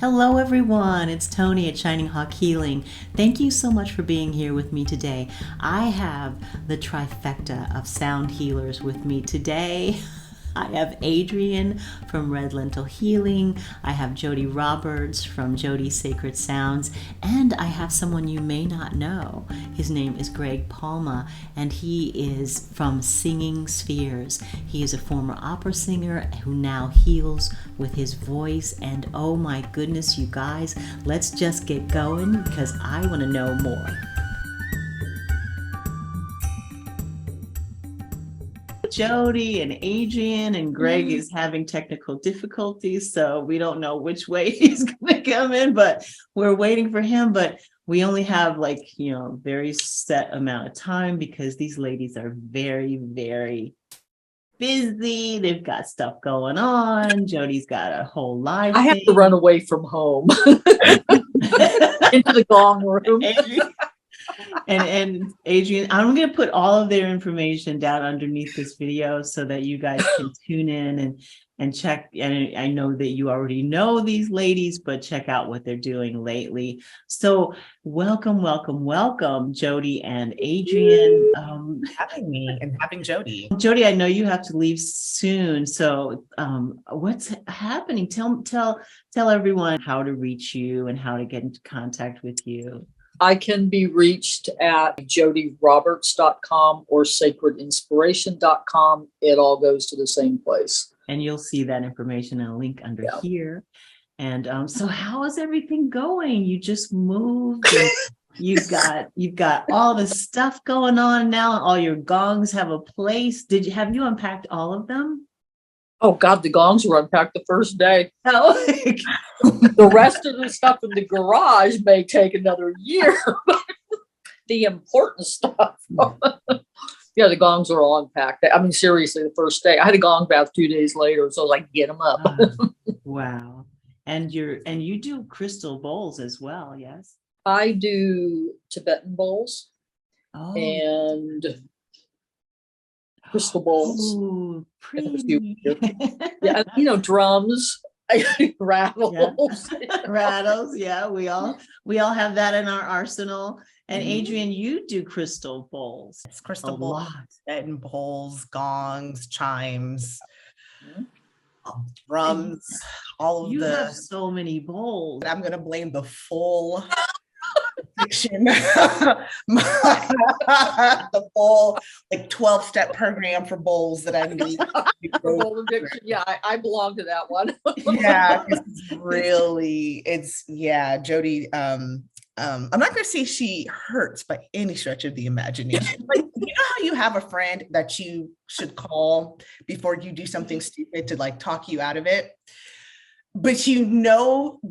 Hello, everyone. It's Tony at Shining Hawk Healing. Thank you so much for being here with me today. I have the trifecta of sound healers with me today. I have Adrian from Lentil Healing. I have Jodi Roberts from Jodi Sacred Sounds. And I have someone you may not know. His name is Palma, and he is from Singing Spheres. He is a former opera singer who now heals with his voice. And oh my goodness, you guys, let's just get going because I want to know more. Jodi and Adrian, and Greg is having technical difficulties, so we don't know which way he's going to come in, but we're waiting for him. But we only have very set amount of time because these ladies are very, very busy. They've got stuff going on. Jodi's got a whole life. I have to run away from home into the gong room. And Adrian, I'm going to put all of their information down underneath this video so that you guys can tune in and check. And I know that you already know these ladies, but check out what they're doing lately. So welcome, Jodi and Adrian. Having me and having Jodi. Jodi, I know you have to leave soon. So what's happening? Tell everyone how to reach you and how to get into contact with you. I can be reached at jodiroberts.com or sacredinspiration.com. It all goes to the same place. And you'll see that information in a link under here. And so how is everything going? You just moved. And you've got all the stuff going on now. All your gongs have a place. Have you unpacked all of them? Oh God, the gongs were unpacked the first day. Oh. The rest of the stuff in the garage may take another year. The important stuff. Yeah, the gongs are all unpacked. I mean, seriously, the first day. I had a gong bath 2 days later, so I was like, get them up. Wow. And you do crystal bowls as well, yes? I do Tibetan bowls and crystal bowls. Ooh, pretty. Yeah, drums, rattles. Yeah. Rattles, yeah. We all have that in our arsenal. And Adrian, you do crystal bowls. It's crystal bowls, and bowls, gongs, chimes, drums, all of you have so many bowls. I'm gonna blame the full addiction. The full 12-step program for bowls that I need. Bowl addiction. Yeah, I belong to that one. Yeah, Jodi. I'm not going to say she hurts by any stretch of the imagination. You know how you have a friend that you should call before you do something stupid to talk you out of it, but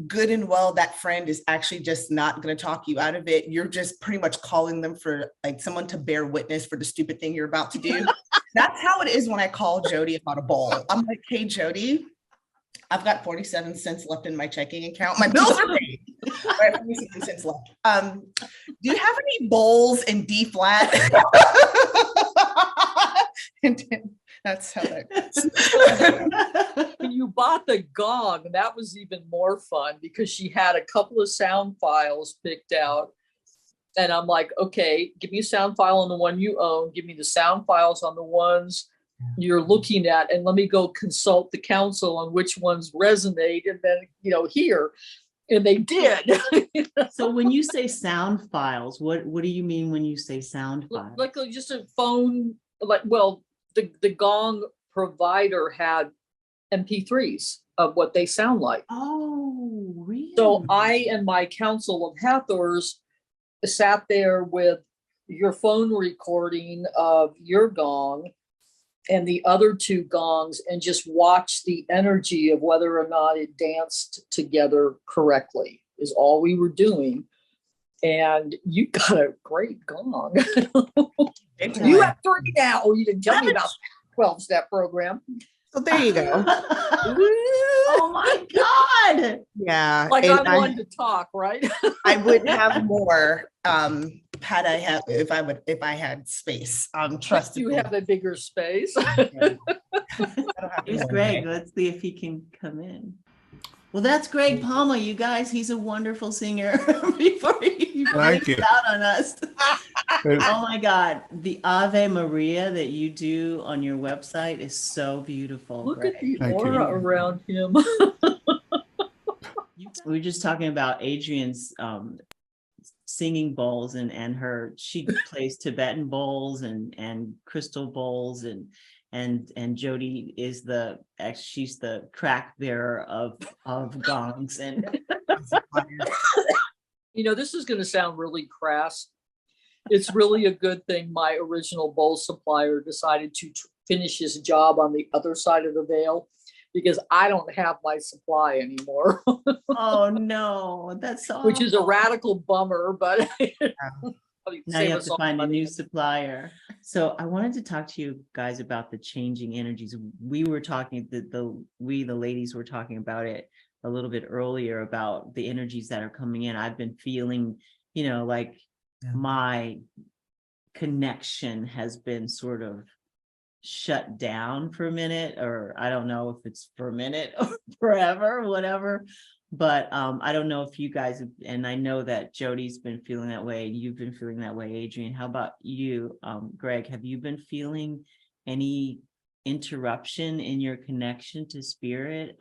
good and well that friend is actually just not going to talk you out of it. You're just pretty much calling them for someone to bear witness for the stupid thing you're about to do. That's how it is when I call Jodi about a bowl. I'm like, hey, Jodi, I've got 47 cents left in my checking account. My bills are paid. I have 47 cents left. Do you have any bowls in D flat? And that's how that goes. When you bought the gong, that was even more fun because she had a couple of sound files picked out. And I'm like, okay, give me a sound file on the one you own. Give me the sound files on the ones you're looking at. And let me go consult the council on which ones resonate. And then, here. And they did. So when you say sound files, what do you mean when you say sound files? Like just a phone, the gong provider had MP3s of what they sound like. Oh, really? So I and my council of Hathors sat there with your phone recording of your gong and the other two gongs and just watched the energy of whether or not it danced together correctly is all we were doing. And you got a great gong. You have 3 now. Oh, you didn't tell me about 12-step program. So there you go. Oh my God. Yeah. I wanted to talk, right? I would have more if I had space. Trust you have a bigger space. Here's Greg. Let's see if he can come in. Well, that's Greg Palma, you guys. He's a wonderful singer. Before you Thank you. flipped out on us. Oh my God. The Ave Maria that you do on your website is so beautiful, Look at Greg. the Thank you. aura around him. We were just talking about Adrian's singing bowls and she plays Tibetan bowls and crystal bowls and Jodi is she's the crack bearer of gongs and This is going to sound really crass. It's really a good thing my original bowl supplier decided to finish his job on the other side of the veil, because I don't have my supply anymore. oh no, that's all. Which is a radical bummer, but now you have to find a new supplier. So I wanted to talk to you guys about the changing energies. We were talking, the ladies were talking about it a little bit earlier about the energies that are coming in. I've been feeling, like my connection has been sort of shut down for a minute, or I don't know if it's for a minute or forever, whatever. But I don't know if you guys, and I know that Jodi's been feeling that way. You've been feeling that way, Adrian. How about you, Greg? Have you been feeling any interruption in your connection to spirit?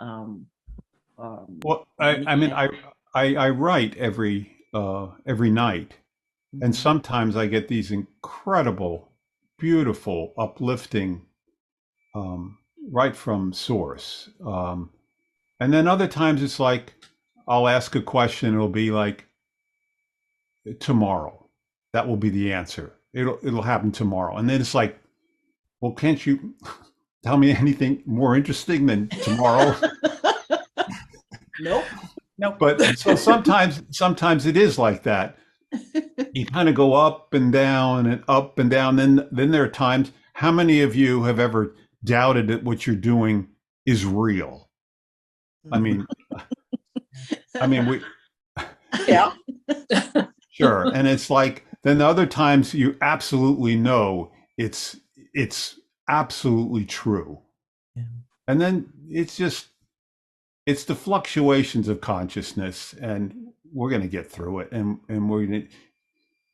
Well, I mean, I write every night, and sometimes I get these incredible, beautiful, uplifting, right from source. And then other times it's like, I'll ask a question, it'll be like, tomorrow, that will be the answer. It'll happen tomorrow. And then it's like, well, can't you tell me anything more interesting than tomorrow? Nope. But so sometimes it is like that. You kind of go up and down and up and down. Then there are times, how many of you have ever doubted that what you're doing is real? I mean, we, yeah. sure. And it's like, then the other times you absolutely know it's absolutely true. Yeah. And then it's the fluctuations of consciousness, and we're going to get through it, and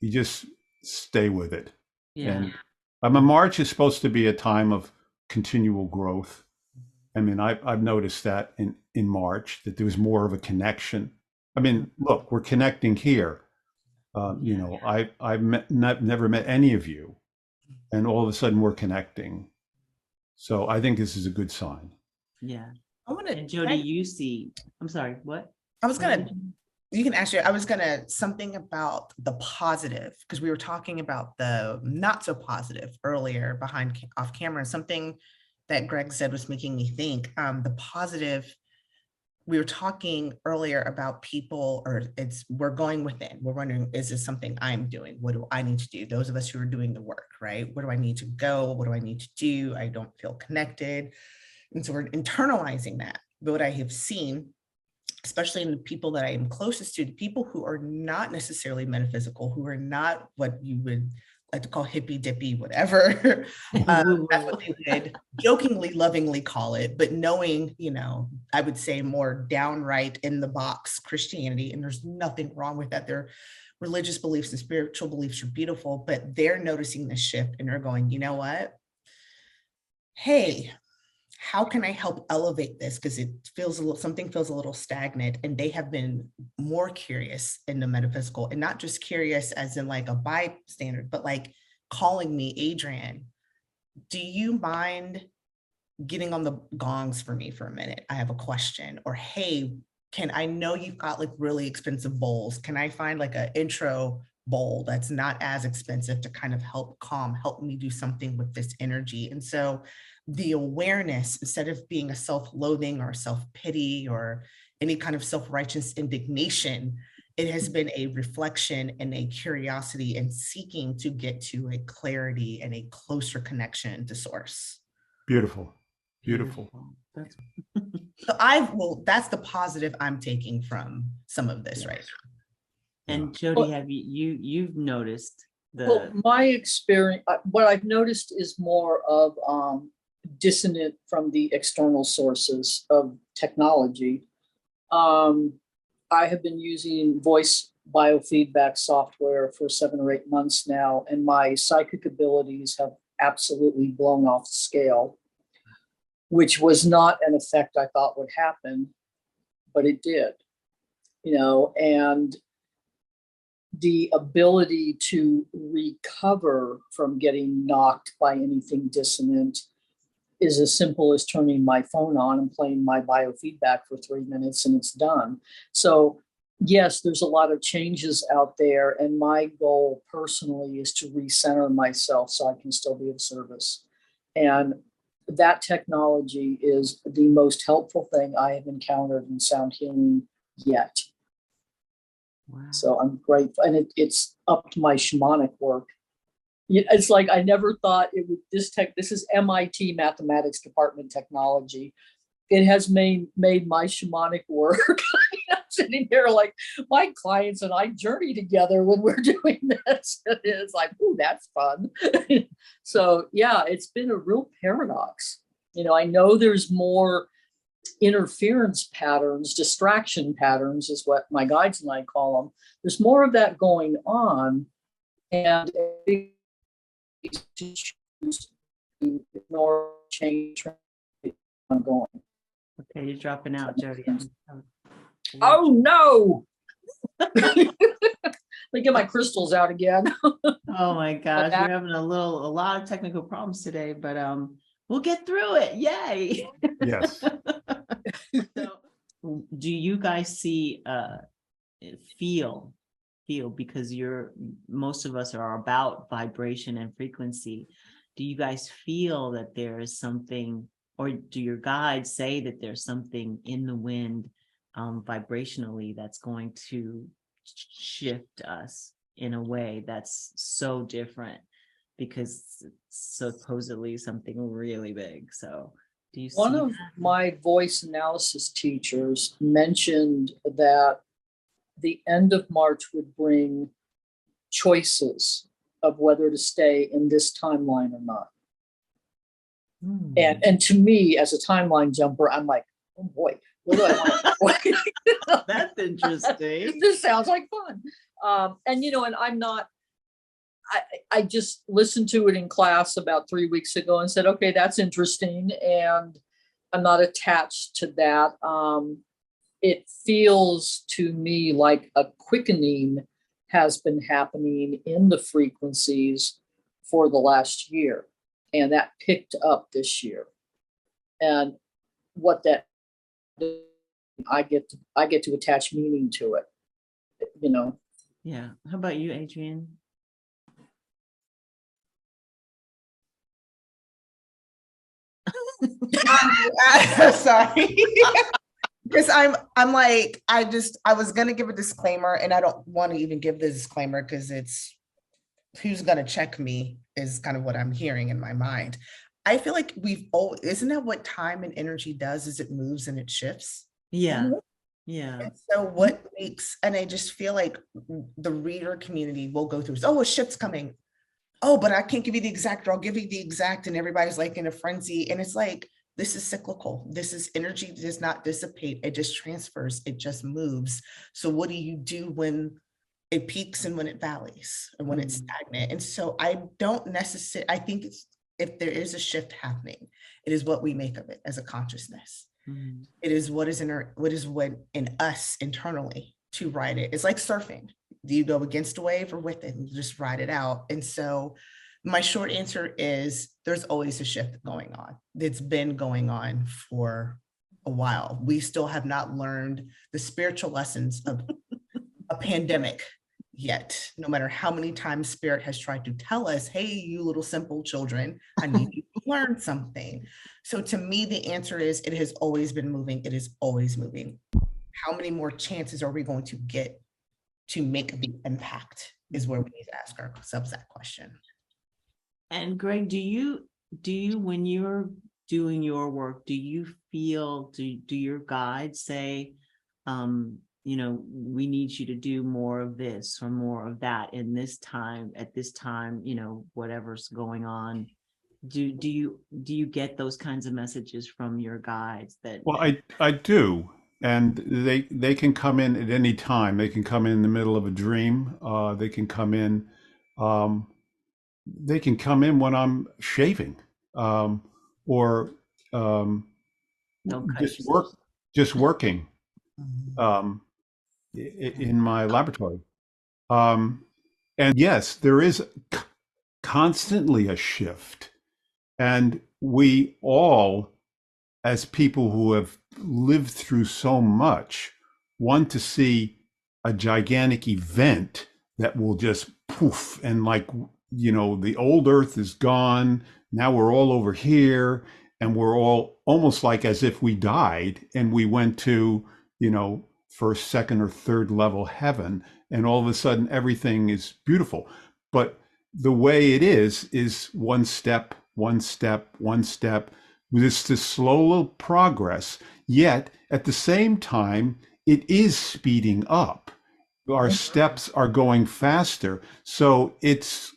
you just stay with it. Yeah. And March is supposed to be a time of continual growth. I mean, I've noticed that in March, that there was more of a connection. I mean, look, we're connecting here. I've never met any of you, and all of a sudden we're connecting. So I think this is a good sign. Yeah. I want to, Jodi, you see, I'm sorry, what? You can ask you, I was gonna, something about the positive, because we were talking about the not so positive earlier off camera. Something that Greg said was making me think, the positive, we were talking earlier about people, or we're going within, we're wondering, is this something I'm doing? What do I need to do? Those of us who are doing the work, right? Where do I need to go? What do I need to do? I don't feel connected. And so we're internalizing that. But what I have seen, especially in the people that I am closest to, the people who are not necessarily metaphysical, who are not what you would like to call hippy dippy, whatever. That's what they would jokingly, lovingly call it, but knowing, I would say more downright in the box Christianity, and there's nothing wrong with that. Their religious beliefs and spiritual beliefs are beautiful, but they're noticing the shift and they're going, you know what? Hey, how can I help elevate this? Because something feels a little stagnant, and they have been more curious in the metaphysical, and not just curious as in like a bystander, but like calling me, Adrian, do you mind getting on the gongs for me for a minute? I have a question. Or, hey, I know you've got like really expensive bowls. Can I find like an intro bowl that's not as expensive to kind of help me do something with this energy? And so the awareness, instead of being a self-loathing or self-pity or any kind of self-righteous indignation, it has been a reflection and a curiosity and seeking to get to a clarity and a closer connection to source. Beautiful. Beautiful. So that's the positive I'm taking from some of this, right? And Jodi, have you've noticed Well, my experience, what I've noticed is more of dissonant from the external sources of technology. I have been using voice biofeedback software for 7 or 8 months now, and my psychic abilities have absolutely blown off the scale, which was not an effect I thought would happen, but it did, and the ability to recover from getting knocked by anything dissonant is as simple as turning my phone on and playing my biofeedback for 3 minutes and it's done. So yes, there's a lot of changes out there. And my goal personally is to recenter myself so I can still be of service. And that technology is the most helpful thing I have encountered in sound healing yet. Wow. So I'm grateful. And it's up to my shamanic work. It's like I never thought it would. This is MIT mathematics department technology. It has made my shamanic work. I'm sitting here like my clients and I journey together when we're doing this. It's like, ooh, that's fun. So yeah, it's been a real paradox. I know there's more interference patterns, distraction patterns is what my guides and I call them. There's more of that going on, and to choose to ignore change. I'm going. Okay, you're dropping out, Jodi. Oh no! Let me get my crystals out again. Oh my gosh, we're having a lot of technical problems today, but we'll get through it. Yay! Yes. So, do you guys see feel because most of us are about vibration and frequency? Do you guys feel that there is something, or do your guides say that there's something in the wind vibrationally that's going to shift us in a way that's so different because it's supposedly something really big? So do you see One of that? my voice analysis teachers mentioned that the end of March would bring choices of whether to stay in this timeline or not. And to me, as a timeline jumper, I'm like, oh boy, what do I want? That's interesting. This sounds like fun. And I'm not, I just listened to it in class about 3 weeks ago and said, okay, that's interesting. And I'm not attached to that. It feels to me like a quickening has been happening in the frequencies for the last year. And that picked up this year. And what that, I get to attach meaning to it, Yeah. How about you, Adrian? Sorry. Because I'm like, I was gonna give a disclaimer, and I don't want to even give the disclaimer because it's who's gonna check me is kind of what I'm hearing in my mind. I feel like isn't that what time and energy does, is it moves and it shifts? Yeah. Yeah. And so what makes, and I just feel like the reader community will go through, oh, a shift's coming. Oh, but I can't give you the exact, or I'll give you the exact, and everybody's like in a frenzy. And it's like, this is cyclical. This is energy that does not dissipate. It just transfers. It just moves. So what do you do when it peaks and when it valleys and when it's stagnant? And so I don't necessarily, I think if there is a shift happening, it is what we make of it as a consciousness. It is what is in us internally to ride it. It's like surfing. Do you go against a wave or with it and just ride it out? And so my short answer is there's always a shift going on. It's been going on for a while. We still have not learned the spiritual lessons of a pandemic yet, no matter how many times Spirit has tried to tell us, hey, you little simple children, I need you to learn something. So to me, the answer is it has always been moving. It is always moving. How many more chances are we going to get to make the impact is where we need to ask ourselves that question. And Greg, do you, when you're doing your work, do you feel, do your guides say, we need you to do more of this or more of that in this time, at this time, whatever's going on? Do you get those kinds of messages from your guides that? Well, I do. and they can come in at any time. They can come in the middle of a dream. They can come in. Um, they can come in when I'm shaving, or um, Don't cut just yourself. working Mhm. in my laboratory. Um, and yes, there is constantly a shift, and we all, as people who have lived through so much, want to see a gigantic event that will just poof and, like, the old earth is gone. Now we're all over here, and we're all almost like as if we died and we went to, first, second, or third level heaven, and all of a sudden everything is beautiful. But the way it is one step, one step, one step, this slow progress, yet at the same time, it is speeding up. Our steps are going faster. So it's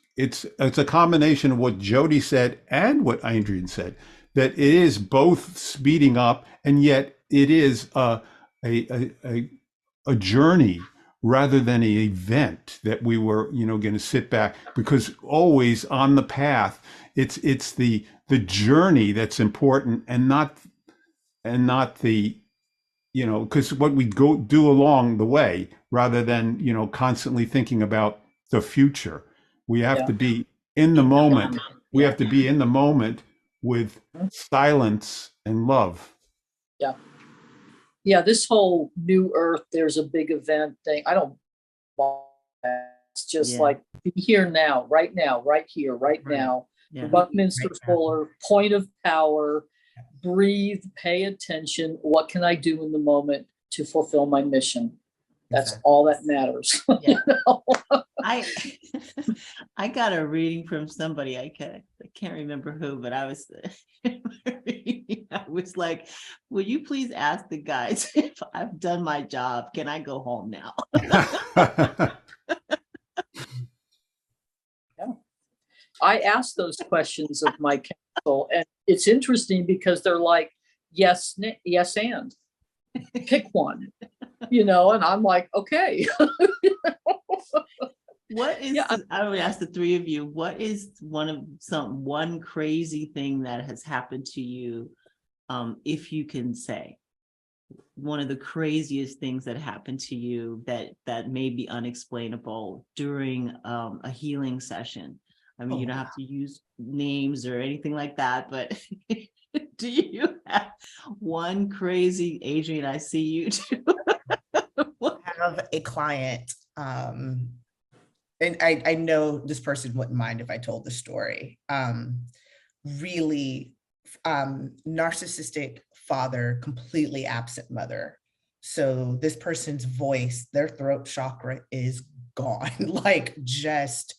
a combination of what Jodi said and what Adrian said, that it is both speeding up, and yet it is a journey rather than an event that we were, going to sit back, because always on the path, it's the journey that's important, and not the, because what we go do along the way, rather than, constantly thinking about the future. We have Yeah. to be in the In the moment. moment. We Yeah. have to be in the moment with silence and love. Yeah. Yeah. This whole new earth, there's a big event thing. I don't want that. It's just Yeah. like be here now, right here, right Right. now. Yeah. Buckminster Right now. Fuller, point of power, breathe, pay attention. What can I do in the moment to fulfill my mission? That's Exactly. all that matters. Yeah. You know? I I got a reading from somebody, I can't remember who, but I was I was like, will you please ask the guys if I've done my job? Can I go home now? I ask those questions of my counsel, and it's interesting because they're like, yes, yes, and pick one, and I'm like, okay. What is, Yeah. I would ask the three of you, what is one crazy thing that has happened to you, if you can say, one of the craziest things that happened to you that may be unexplainable during a healing session? I mean, you don't have to use names or anything like that, but do you have one crazy, Adrian, I see you too. I have a client, and I know this person wouldn't mind if I told the story. Really narcissistic father, completely absent mother. So this person's voice, their throat chakra is gone, like just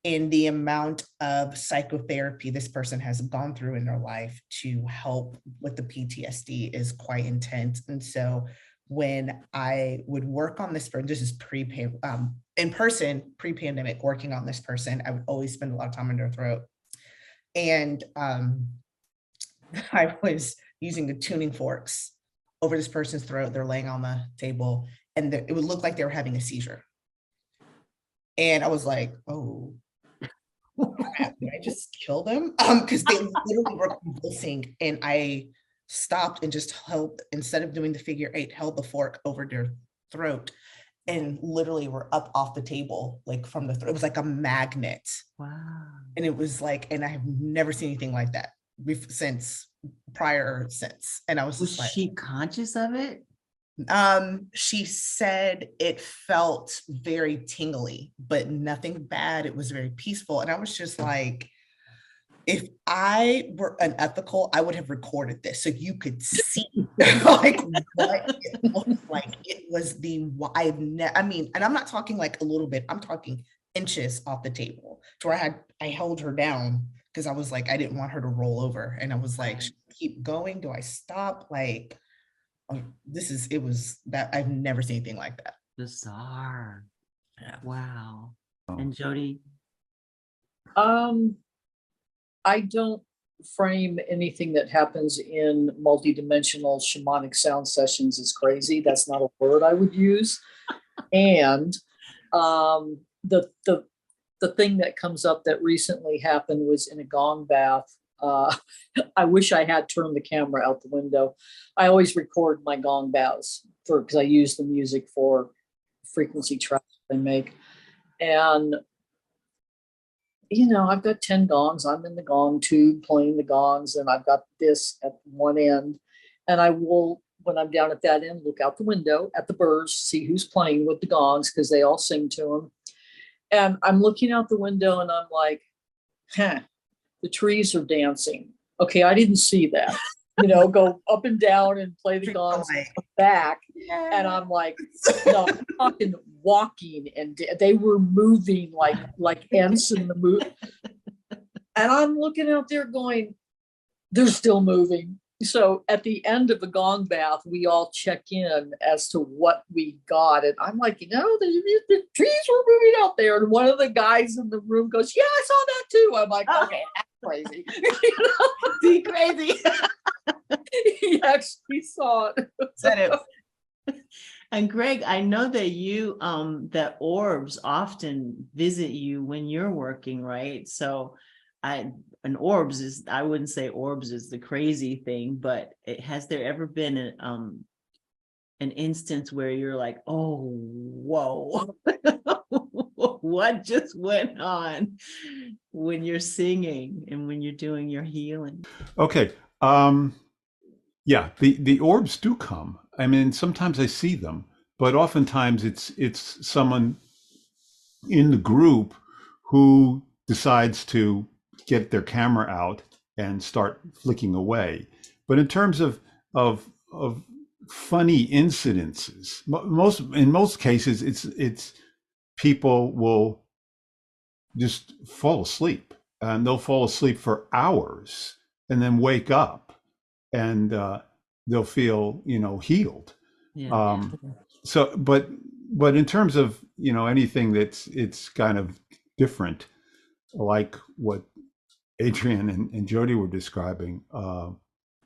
in the amount of psychotherapy this person has gone through in their life to help with the PTSD is quite intense. And so when I would work on this person, this is in person, pre-pandemic, working on this person, I would always spend a lot of time in their throat. And I was using the tuning forks over this person's throat. They're laying on the table, and it would look like they were having a seizure. And I was like, oh, did I just kill them? Because they literally were convulsing, and I stopped and just held, instead of doing the figure 8, held the fork over their throat, and literally were up off the table, like from the throat. It was like a magnet. Wow. And it was like, and I have never seen anything like that since. And I was Was just like, she conscious of it? she said it felt very tingly, but nothing bad. It was very peaceful. And I was just like, if I were unethical, I would have recorded this so you could see like what it looked like. It was and I'm not talking like a little bit, I'm talking inches off the table, to where I held her down because I was like, I didn't want her to roll over. And I was like, should I keep going? Do I stop? Like, it was that I've never seen anything like that. Bizarre. Yeah. Wow. And Jodi? I don't frame anything that happens in multidimensional shamanic sound sessions as crazy. That's not a word I would use. And the thing that comes up that recently happened was in a gong bath. I wish I had turned the camera out the window. I always record my gong baths because I use the music for frequency tracks I make. And I've got 10 gongs. I'm in the gong tube playing the gongs, and I've got this at one end. And I will, when I'm down at that end, look out the window at the birds, see who's playing with the gongs because they all sing to them. And I'm looking out the window and I'm like, the trees are dancing. Okay, I didn't see that. Go up and down and play the gongs back. And I'm like, no, I'm talking walking, and they were moving like ants in the mood. And I'm looking out there going, they're still moving. So at the end of the gong bath, we all check in as to what we got. And I'm like, the trees were moving out there. And one of the guys in the room goes, yeah, I saw that too. I'm like, okay, that's crazy. See, crazy. He actually saw it. Said it. And Greg, I know that that orbs often visit you when you're working, right? So I wouldn't say orbs is the crazy thing, but has there ever been an instance where you're like, oh, whoa, what just went on when you're singing and when you're doing your healing? Okay. Yeah, the orbs do come. I mean, sometimes I see them, but oftentimes it's someone in the group who decides to get their camera out and start flicking away. But in terms of funny incidences, in most cases, it's people will just fall asleep, and they'll fall asleep for hours and then wake up, and they'll feel healed. Yeah. So but in terms of anything it's kind of different, like what Adrian and Jodi were describing,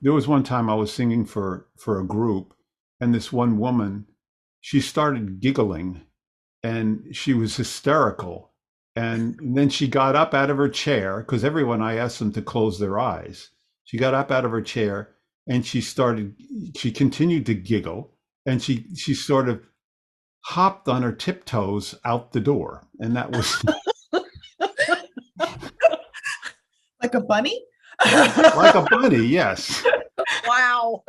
there was one time I was singing for a group, and this one woman, she started giggling and she was hysterical, and then she got up out of her chair, because everyone, I asked them to close their eyes. She got up out of her chair and she continued to giggle, and she sort of hopped on her tiptoes out the door. And that was like a bunny? like a bunny, yes. Wow.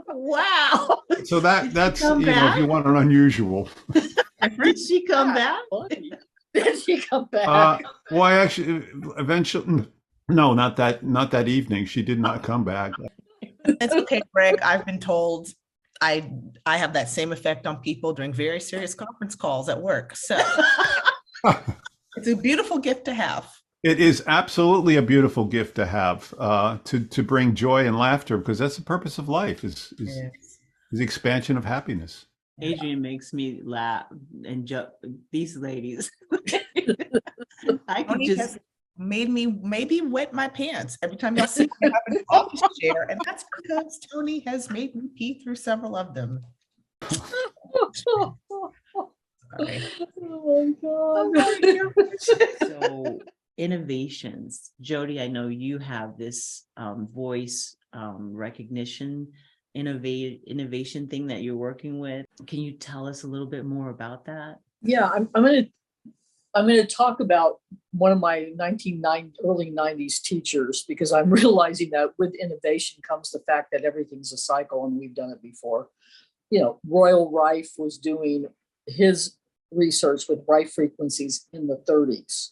Wow. So that's, if you want an unusual. Did she come back? Did she come back? Well, I actually eventually, no, not that evening. She did not come back. It's okay, Greg. I've been told I have that same effect on people during very serious conference calls at work. So it's a beautiful gift to have. It is absolutely a beautiful gift to have, to bring joy and laughter, because that's the purpose of life, is the expansion of happiness. Adrian makes me laugh and joke. These ladies, I could Tony just has made me maybe wet my pants every time y'all see me have an office chair, and that's because Tony has made me pee through several of them. Sorry. Oh my God. so innovations. Jodi, I know you have this voice recognition innovation thing that you're working with. Can you tell us a little bit more about that? Yeah, I'm going to talk about one of my early 90s teachers, because I'm realizing that with innovation comes the fact that everything's a cycle, and we've done it before. Royal Rife was doing his research with Rife frequencies in the 30s,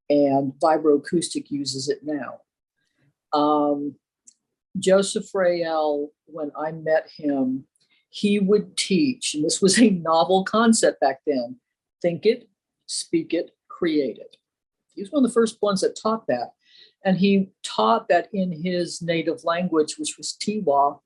and vibroacoustic uses it now. Joseph Rael, when I met him, he would teach, and this was a novel concept back then: think it, speak it, create it. He was one of the first ones that taught that. And he taught that in his native language, which was Tiwa,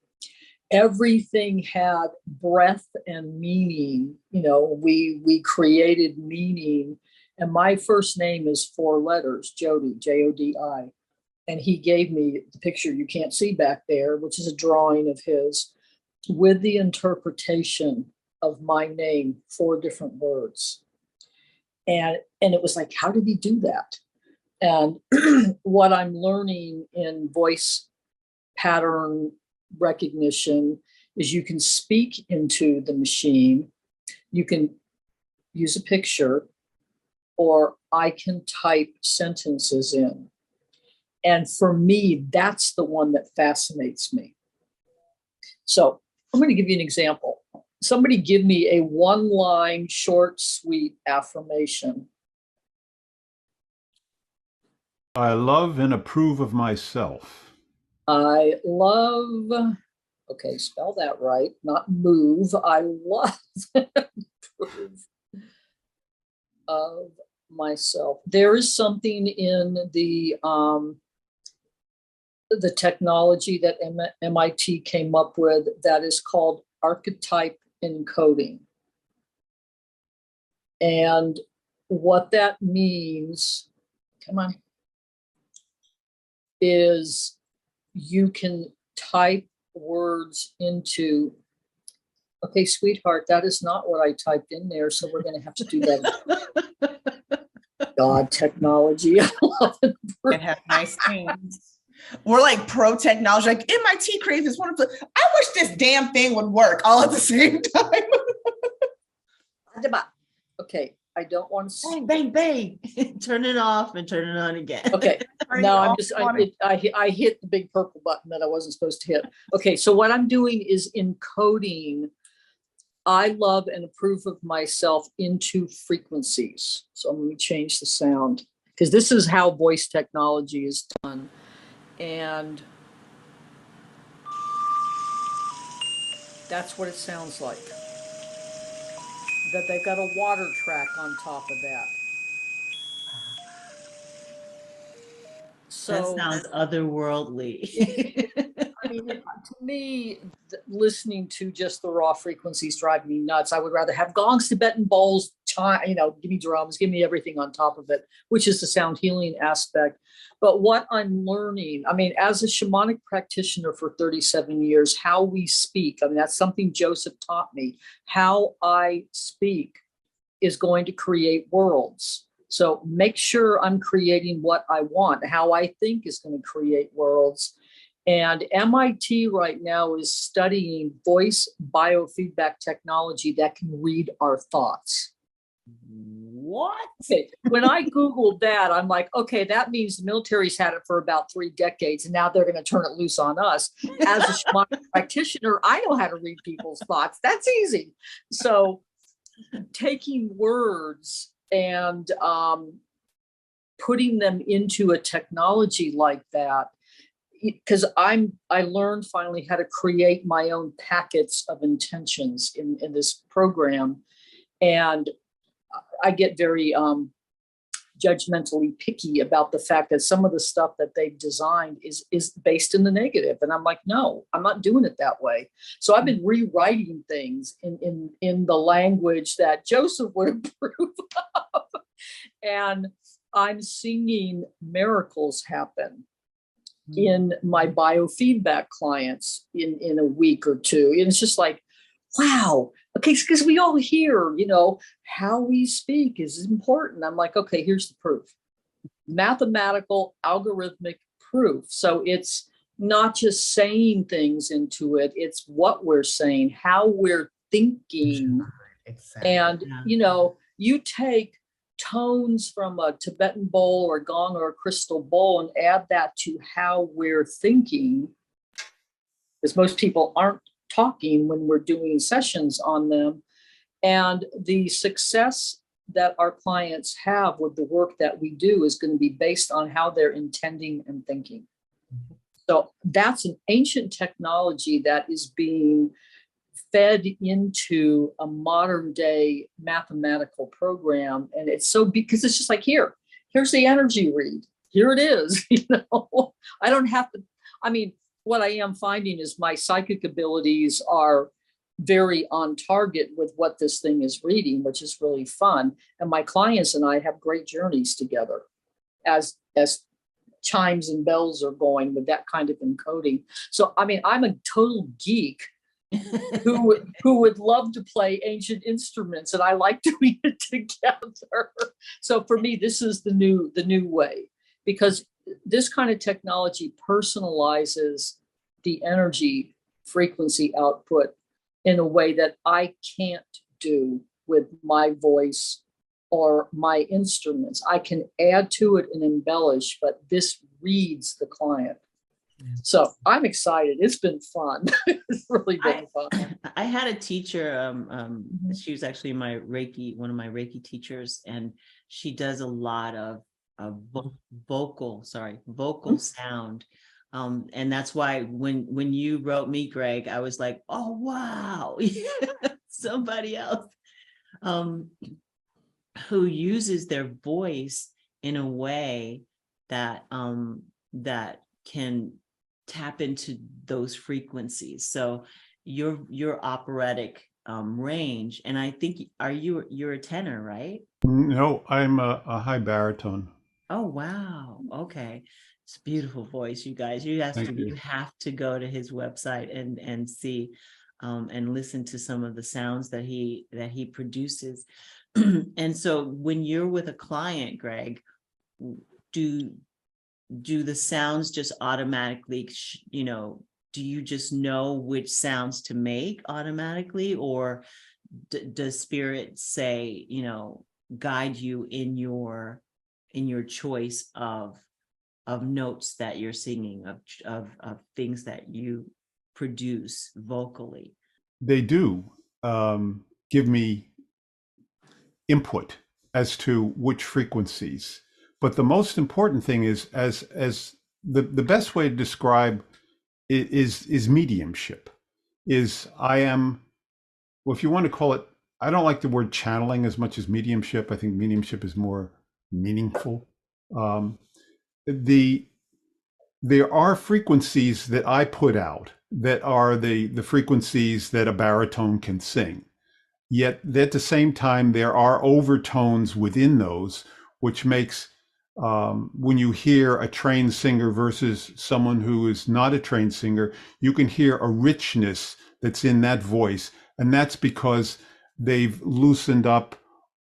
everything had breath and meaning. We created meaning. And my first name is 4 letters, Jodi, Jodi. And he gave me the picture you can't see back there, which is a drawing of his with the interpretation of my name, 4 different words. And it was like, how did he do that? And what I'm learning in voice pattern recognition is you can speak into the machine, you can use a picture, or I can type sentences in. And for me, that's the one that fascinates me. So I'm going to give you an example. Somebody give me a 1-line, short, sweet affirmation. I love and approve of myself. I love, okay, spell that right, not move. I love and approve of myself. There is something in the technology that MIT came up with that is called archetype encoding. And what that means, come on, is you can type words into, okay, sweetheart, that is not what I typed in there, so we're going to have to do that. God, technology. I love it. And have nice things. We're like pro technology, like MIT creates this wonderful. I wish this damn thing would work all at the same time. Okay, I don't want to. Bang, bang, bang. Turn it off and turn it on again. Okay, now I hit the big purple button that I wasn't supposed to hit. Okay, so what I'm doing is encoding I love and approve of myself into frequencies. So let me change the sound, because this is how voice technology is done. And that's what it sounds like. That they've got a water track on top of that. So that sounds otherworldly. I mean, to me, listening to just the raw frequencies drive me nuts. I would rather have gongs, Tibetan bowls, give me drums, give me everything on top of it, which is the sound healing aspect. But what I'm learning, I mean, as a shamanic practitioner for 37 years, how we speak, I mean, that's something Joseph taught me. How I speak is going to create worlds. So make sure I'm creating what I want. How I think is going to create worlds. And MIT right now is studying voice biofeedback technology that can read our thoughts. What? Okay. When I Googled that, I'm like, okay, that means the military's had it for about 3 decades, and now they're going to turn it loose on us. As a shamanic practitioner, I know how to read people's thoughts. That's easy. So taking words and putting them into a technology like that, because I learned finally how to create my own packets of intentions in this program. And I get very judgmentally picky about the fact that some of the stuff that they've designed is based in the negative. And I'm like, no, I'm not doing it that way. So I've been rewriting things in the language that Joseph would approve of. And I'm seeing miracles happen in my biofeedback clients in a week or two. And it's just like, wow. Okay, because we all hear, how we speak is important. I'm like, okay, here's the proof. Mathematical, algorithmic proof. So it's not just saying things into it, it's what we're saying, how we're thinking. Exactly. And, you take tones from a Tibetan bowl or gong or a crystal bowl and add that to how we're thinking, because most people aren't talking when we're doing sessions on them. And the success that our clients have with the work that we do is going to be based on how they're intending and thinking. So that's an ancient technology that is being fed into a modern day mathematical program. And it's so, because it's just like, here's the energy read. Here it is. I don't have to, what I am finding is my psychic abilities are very on target with what this thing is reading, which is really fun. And my clients and I have great journeys together as chimes and bells are going with that kind of encoding. So, I mean, I'm a total geek who would love to play ancient instruments, and I like doing it together. So for me, this is the new way, because this kind of technology personalizes the energy frequency output in a way that I can't do with my voice or my instruments. I can add to it and embellish, but this reads the client. So I'm excited. It's been fun. It's really been fun. I had a teacher, she was actually one of my Reiki teachers, and she does a lot of vocal sound. And that's why when you wrote me, Greg, I was like, oh, wow, somebody else who uses their voice in a way that that can tap into those frequencies. So your operatic range, and I think you're a tenor, right? No, I'm a high baritone. Oh, wow. Okay. It's a beautiful voice, you guys. You have to go to his website and see and listen to some of the sounds that he produces. And so when you're with a client, Greg, do the sounds just automatically, do you just know which sounds to make automatically, or does spirit say, guide you in your choice of notes that you're singing, of things that you produce vocally? They do give me input as to which frequencies. But the most important thing is, as the best way to describe it is mediumship. Well, if you want to call it, I don't like the word channeling as much as mediumship. I think mediumship is more meaningful. There are frequencies that I put out that are the frequencies that a baritone can sing. Yet at the same time, there are overtones within those, which makes when you hear a trained singer versus someone who is not a trained singer, you can hear a richness that's in that voice. And that's because they've loosened up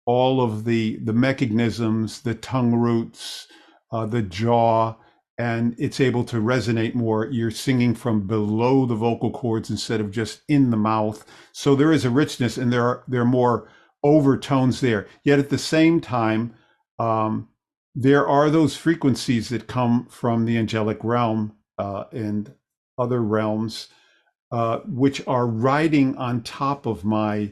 all of the mechanisms, the tongue roots, the jaw, and it's able to resonate more. You're singing from below the vocal cords instead of just in the mouth. So there is a richness, and there are more overtones there. Yet at the same time, there are those frequencies that come from the angelic realm and other realms, which are riding on top of my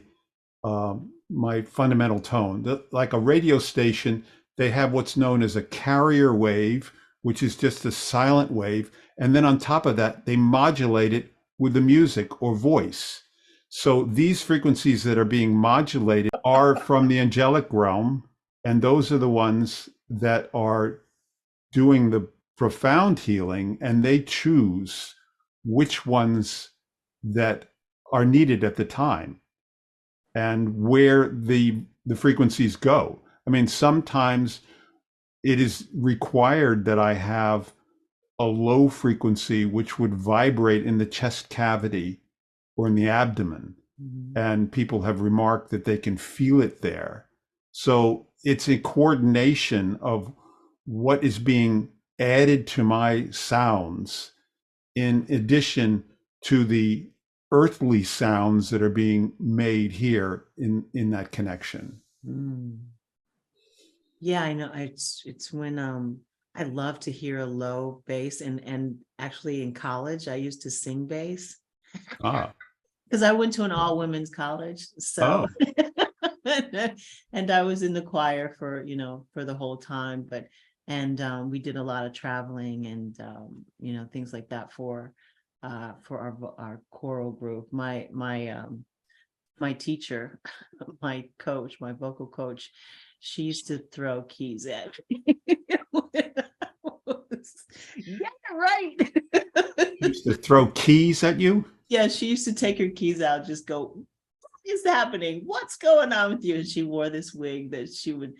fundamental tone. Like a radio station, they have what's known as a carrier wave, which is just a silent wave. And then on top of that, they modulate it with the music or voice. So these frequencies that are being modulated are from the angelic realm, and those are the ones that are doing the profound healing, and they choose which ones that are needed at the time and where the frequencies go. I mean, sometimes it is required that I have a low frequency which would vibrate in the chest cavity or in the abdomen. Mm-hmm. And people have remarked that they can feel it there. So it's a coordination of what is being added to my sounds in addition to the earthly sounds that are being made here in that connection. Mm. Yeah, I know. It's when I love to hear a low bass, and actually in college I used to sing bass. Because I went to an all women's college, so and I was in the choir for the whole time, we did a lot of traveling and things like that for our choral group. My teacher, my coach, my vocal coach, she used to throw keys at me. Yeah, right. She used to throw keys at you? Yeah, she used to take her keys out, just go, is happening? What's going on with you? And she wore this wig that she would,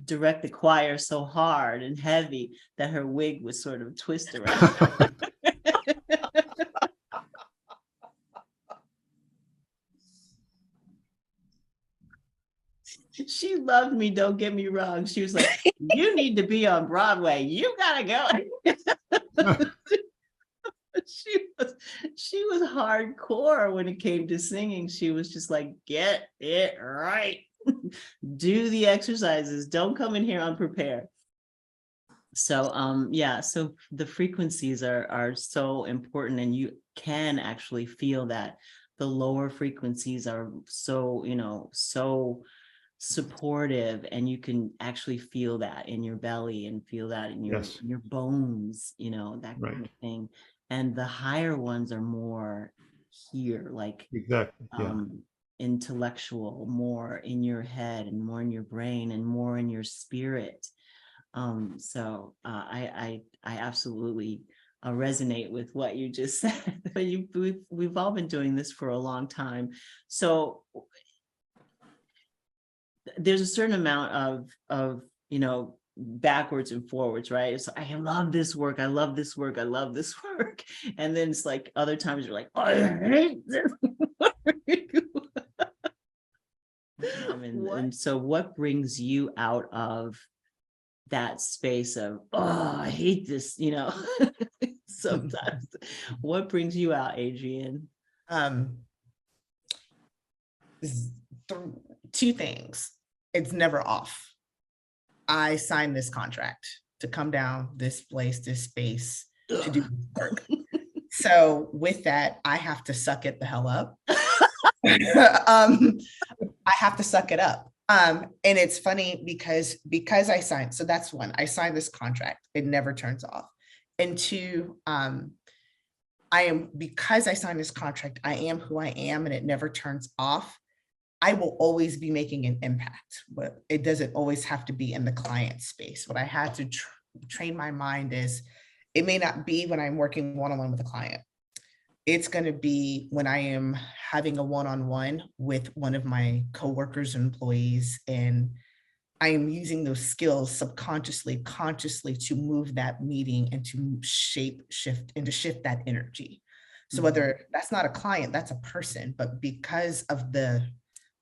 direct the choir so hard and heavy that her wig would sort of twist around. She loved me, don't get me wrong. She was like, you need to be on Broadway. You gotta go. She was hardcore when it came to singing. She was just like, get it right. Do the exercises. Don't come in here unprepared. So so the frequencies are so important, and you can actually feel that the lower frequencies are so, so supportive, and you can actually feel that in your belly and feel that in your, Yes. in your bones, that Right. kind of thing. And the higher ones are more here, like Exactly. Yeah. intellectual, more in your head and more in your brain and more in your spirit. So I absolutely resonate with what you just said. But we've all been doing this for a long time. So there's a certain amount of backwards and forwards, right? It's like, I love this work, I love this work, I love this work. And then it's like other times you're like, I hate this work. And so what brings you out of that space of, I hate this, sometimes? What brings you out, Adrian? Two things. It's never off. I signed this contract to come down this place, this space, to do work. So with that, I have to suck it the hell up. I have to suck it up. And it's funny because I signed, so that's one, I signed this contract, it never turns off. And two, because I signed this contract, I am who I am, and it never turns off. I will always be making an impact, but it doesn't always have to be in the client space. What I had to train my mind is, it may not be when I'm working one-on-one with a client. It's going to be when I am having a one-on-one with one of my coworkers and employees, and I am using those skills subconsciously, consciously, to move that meeting and to shift that energy. So whether that's not a client, that's a person, but because of the,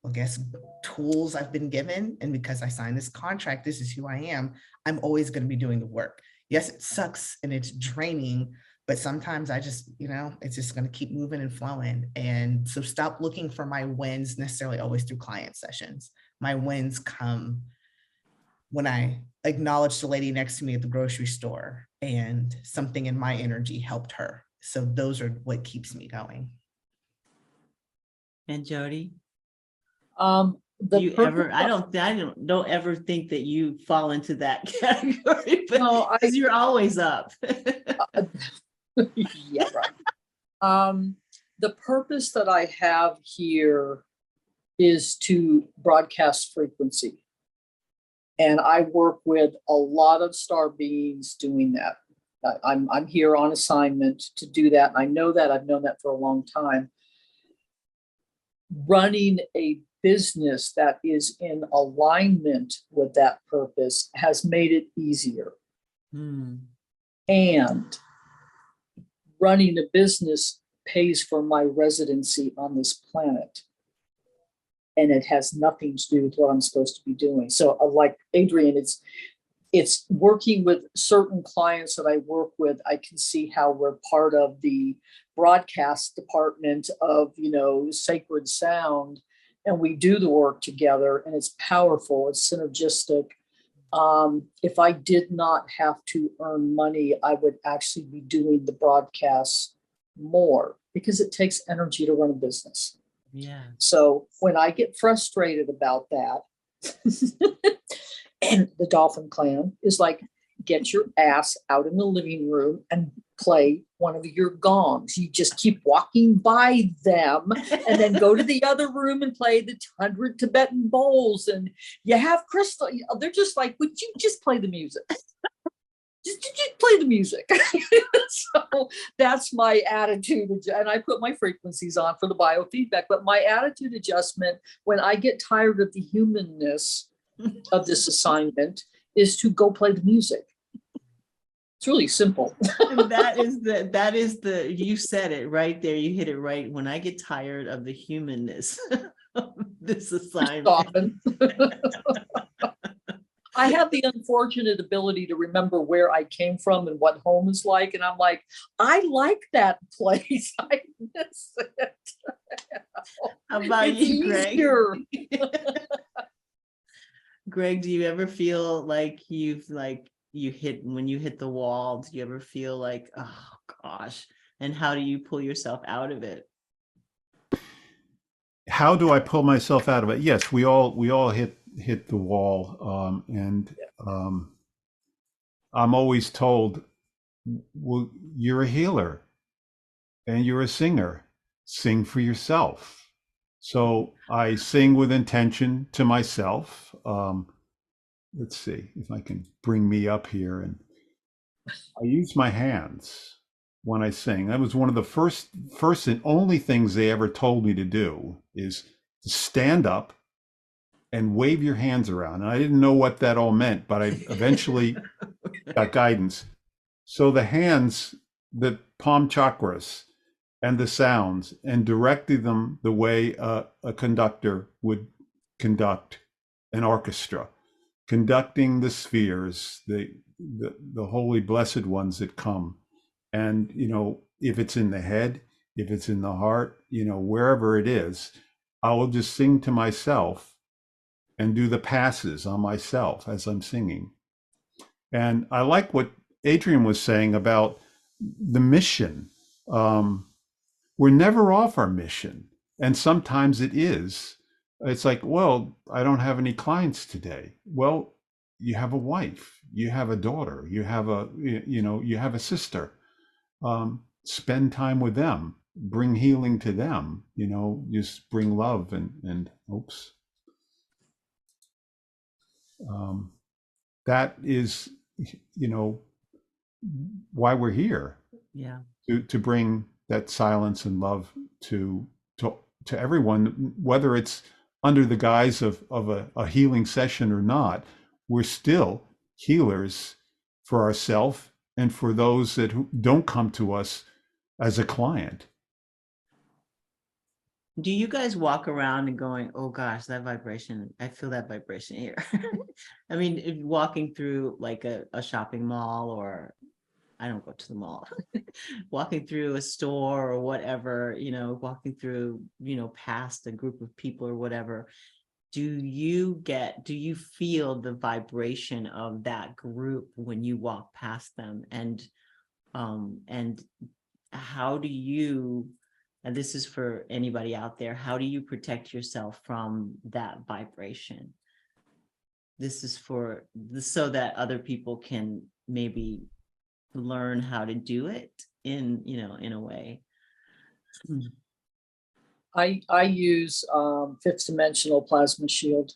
I guess, tools I've been given, and because I signed this contract, this is who I am, I'm always going to be doing the work. Yes, it sucks and it's draining, but sometimes I just, it's just going to keep moving and flowing. And so stop looking for my wins necessarily always through client sessions. My wins come when I acknowledge the lady next to me at the grocery store and something in my energy helped her. So those are what keeps me going. And Jodi? I don't ever think that you fall into that category, but No, you're always up. Yeah, right. The purpose that I have here is to broadcast frequency. And I work with a lot of star beings doing that. I'm here on assignment to do that. I know that. I've known that for a long time. Running a business that is in alignment with that purpose has made it easier. And running a business pays for my residency on this planet. And it has nothing to do with what I'm supposed to be doing. So like Adrian, it's working with certain clients that I work with. I can see how we're part of the broadcast department of, Sacred Sound, and we do the work together, and it's powerful. It's synergistic. If I did not have to earn money, I would actually be doing the broadcasts more, because it takes energy to run a business. Yeah. So when I get frustrated about that, and the Dolphin Clan is like, get your ass out in the living room and play one of your gongs. You just keep walking by them and then go to the other room and play the 100 Tibetan bowls. And you have crystal. They're just like, would you just play the music? just play the music. So that's my attitude. And I put my frequencies on for the biofeedback, but my attitude adjustment when I get tired of the humanness of this assignment is to go play the music. It's really simple. And that is the, you said it right there. You hit it right. When I get tired of the humanness of this assignment. Often. I have the unfortunate ability to remember where I came from and what home is like. And I'm like, I like that place. I miss it. How about It's you, Greg? easier. Greg, do you ever feel like when you hit the wall, do you ever feel like, oh gosh, and how do you pull yourself out of it? How do I pull myself out of it? Yes, we all hit the wall, and I'm always told, well, you're a healer and you're a singer. Sing for yourself. So I sing with intention to myself. Let's see if I can bring me up here, and I use my hands when I sing. That was one of the first and only things they ever told me to do, is to stand up and wave your hands around. And I didn't know what that all meant, but I eventually got guidance. So the hands, the palm chakras, and the sounds, and directed them the way a conductor would conduct an orchestra, conducting the spheres, the holy blessed ones that come. And, if it's in the head, if it's in the heart, wherever it is, I will just sing to myself and do the passes on myself as I'm singing. And I like what Adrian was saying about the mission. We're never off our mission. And sometimes it is. It's like, well, I don't have any clients today. Well, you have a wife, you have a daughter, you have a sister. Spend time with them, bring healing to them, just bring love and oops. That is, why we're here. Yeah. To bring that silence and love to everyone, whether it's under the guise of a healing session or not. We're still healers for ourselves and for those that don't come to us as a client. Do you guys walk around and going, oh gosh, that vibration, I feel that vibration here? I mean, walking through like a shopping mall, or I don't go to the mall, walking through a store or whatever, walking through, past a group of people or whatever. Do you feel the vibration of that group when you walk past them? And how do you, and this is for anybody out there, how do you protect yourself from that vibration? This is so that other people can maybe learn how to do it in a way. I use fifth dimensional plasma shield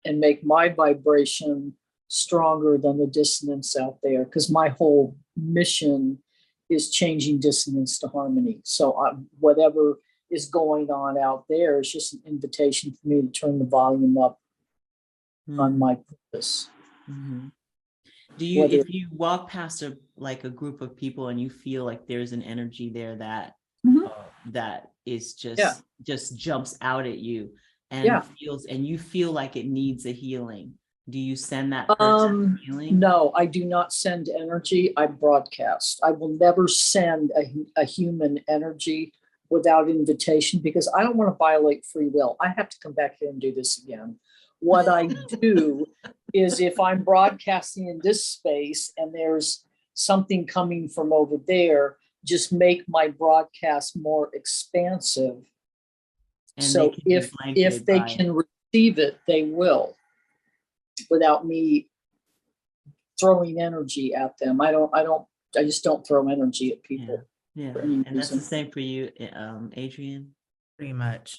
and make my vibration stronger than the dissonance out there, because my whole mission is changing dissonance to harmony. So whatever is going on out there is just an invitation for me to turn the volume up on my purpose. Mm-hmm. Do you, if you walk past a group of people and you feel like there's an energy there that that is just jumps out at you and feels, and you feel like it needs a healing, do you send that person healing? No, I do not send energy. I broadcast. I will never send a human energy without invitation, because I don't want to violate free will. I have to come back here and do this again. What I do is, if I'm broadcasting in this space and there's something coming from over there, just make my broadcast more expansive. And so if they can receive it, they will, without me throwing energy at them. I just don't throw energy at people. Yeah. And that's the same for you, Adrian? Pretty much.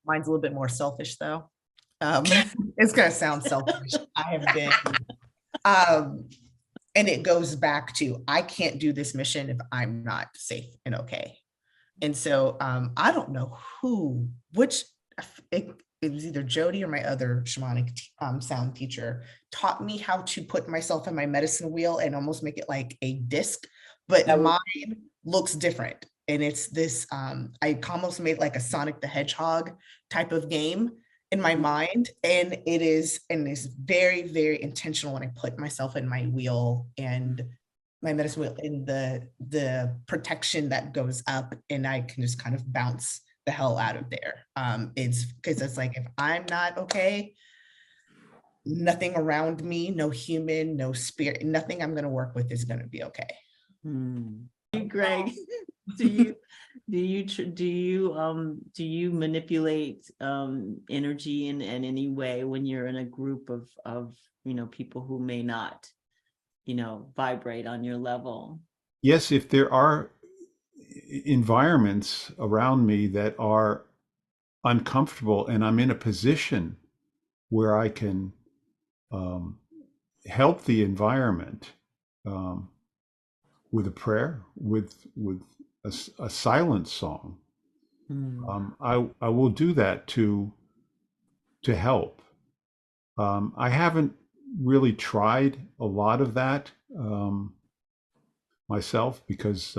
Mine's a little bit more selfish though. It's gonna sound selfish. I have been And it goes back to, I can't do this mission if I'm not safe and okay. And so I don't know it was either Jodi or my other shamanic sound teacher taught me how to put myself in my medicine wheel and almost make it like a disc, but mine looks different. And it's this, I almost made like a Sonic the Hedgehog type of game in my mind. And it's very, very intentional when I put myself in my wheel and my medicine wheel in the protection that goes up, and I can just kind of bounce the hell out of there. It's because it's like, if I'm not okay, nothing around me, no human, no spirit, nothing I'm going to work with is going to be okay. Greg, do you manipulate energy in any way when you're in a group of people who may not vibrate on your level? Yes, if there are environments around me that are uncomfortable and I'm in a position where I can help the environment with a prayer, with a silent song, I will do that to help. I haven't really tried a lot of that myself, because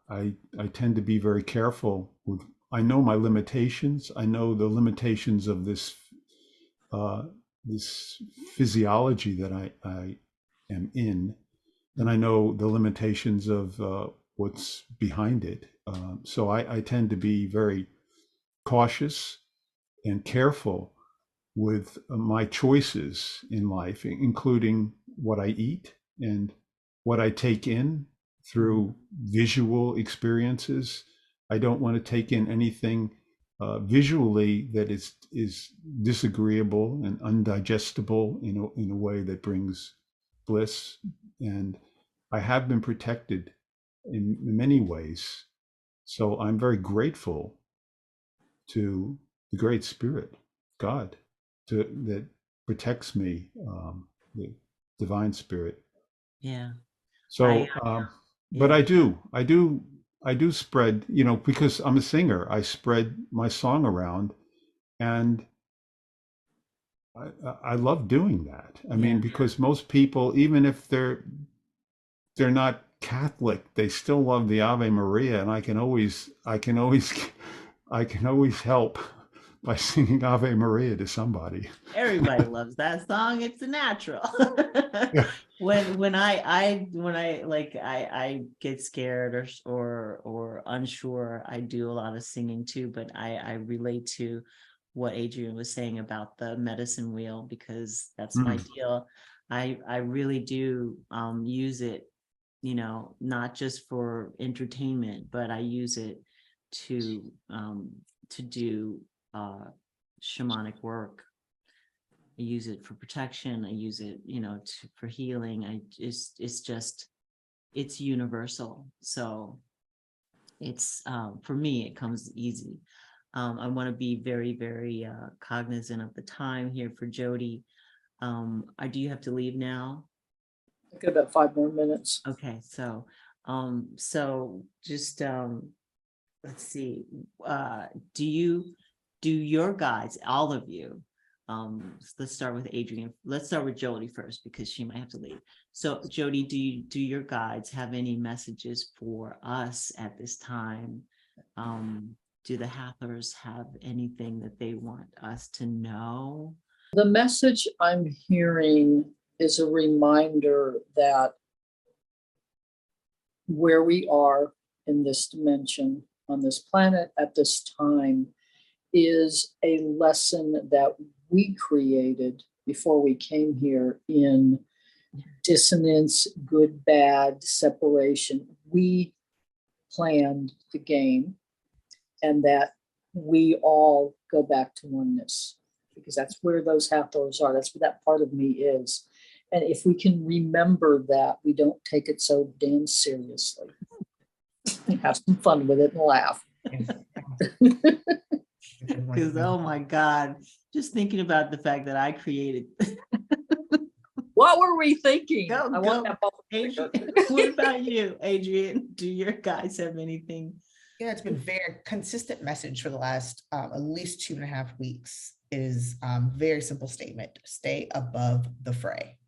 I tend to be very careful with, I know my limitations. I know the limitations of this this physiology that I am in, and I know the limitations of what's behind it. So I tend to be very cautious and careful with my choices in life, including what I eat and what I take in through visual experiences. I don't want to take in anything visually that is disagreeable and undigestible in a way that brings bliss. And I have been protected in many ways. So I'm very grateful to the Great Spirit, God, that protects me, the Divine Spirit. Yeah. So, but I do spread, because I'm a singer, I spread my song around, and I love doing that. I mean, because most people, even if they're not Catholic, they still love the Ave Maria, and I can always help by singing Ave Maria to somebody. Everybody loves that song. It's a natural. Yeah. When I get scared or unsure, I do a lot of singing too, but I relate to what Adrian was saying about the medicine wheel, because that's my deal. I really do use it, not just for entertainment, but I use it to do shamanic work. I use it for protection. I use it, for healing. It's universal. So it's, for me, it comes easy. I want to be very, very cognizant of the time here for Jodi. Do you have to leave now? I've got about 5 more minutes. Okay, so just let's see. Do your guides, all of you, let's start with Adrian. Let's start with Jodi first, because she might have to leave. So Jodi, do your guides have any messages for us at this time? Do the Hathors have anything that they want us to know? The message I'm hearing is a reminder that where we are in this dimension, on this planet at this time, is a lesson that we created before we came here in dissonance, good, bad, separation. We planned the game, and that we all go back to oneness, because that's where those Hathors are. That's where that part of me is. And if we can remember that, we don't take it so damn seriously. Have some fun with it and laugh. Because, oh my God, just thinking about the fact that I created. What were we thinking? Go, I want go. that bumper Adrian, sticker. what about you, Adrian? Do your guys have anything? Yeah, it's been very consistent message for the last at least 2.5 weeks is very simple statement: stay above the fray.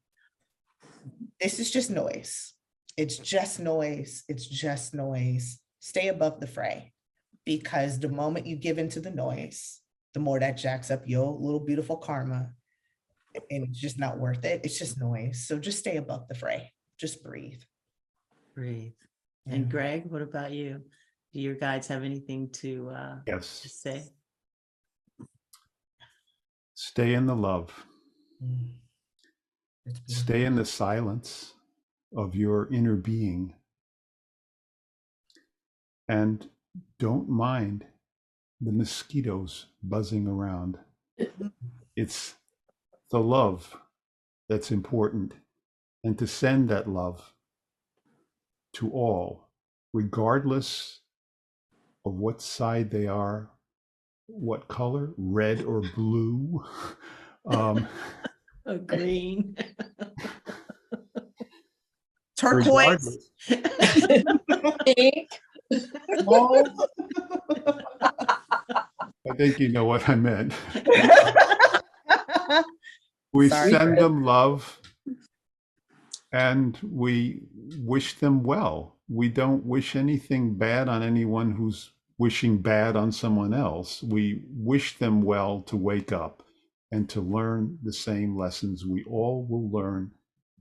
This is just noise. It's just noise. It's just noise. Stay above the fray, because the moment you give into the noise, the more that jacks up your little beautiful karma, and it's just not worth it. It's just noise. So just stay above the fray. Just breathe. Breathe. Yeah. And Greg, what about you? Do your guides have anything to Yes. say? Stay in the love. Mm. It's beautiful. Stay in the silence of your inner being. And don't mind the mosquitoes buzzing around. It's the love that's important. And to send that love to all, regardless of what side they are, what color, red or blue. Oh, green. Turquoise. Pink. Mauve. I think you know what I meant. We Sorry, send Greg. them love and we wish them well. We don't wish anything bad on anyone who's wishing bad on someone else. We wish them well to wake up and to learn the same lessons we all will learn,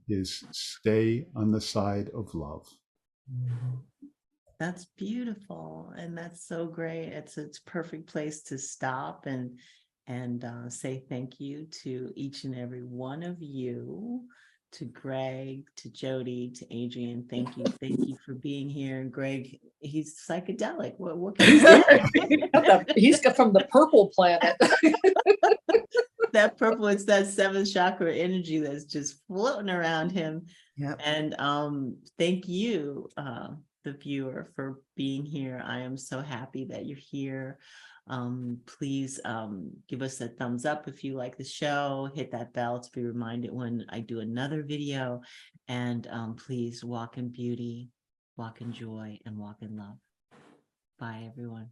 is stay on the side of love. That's beautiful, and that's so great. It's a perfect place to stop and say thank you to each and every one of you, to Greg, to Jodi, to Adrian. Thank you for being here. And Greg, he's psychedelic. What can you say? He's got from the purple planet. That purple, it's that seventh chakra energy that's just floating around him. Yep. And thank you, the viewer, for being here. I am so happy that you're here. Please give us a thumbs up if you like the show. Hit that bell to be reminded when I do another video. And please walk in beauty, walk in joy, and walk in love. Bye, everyone.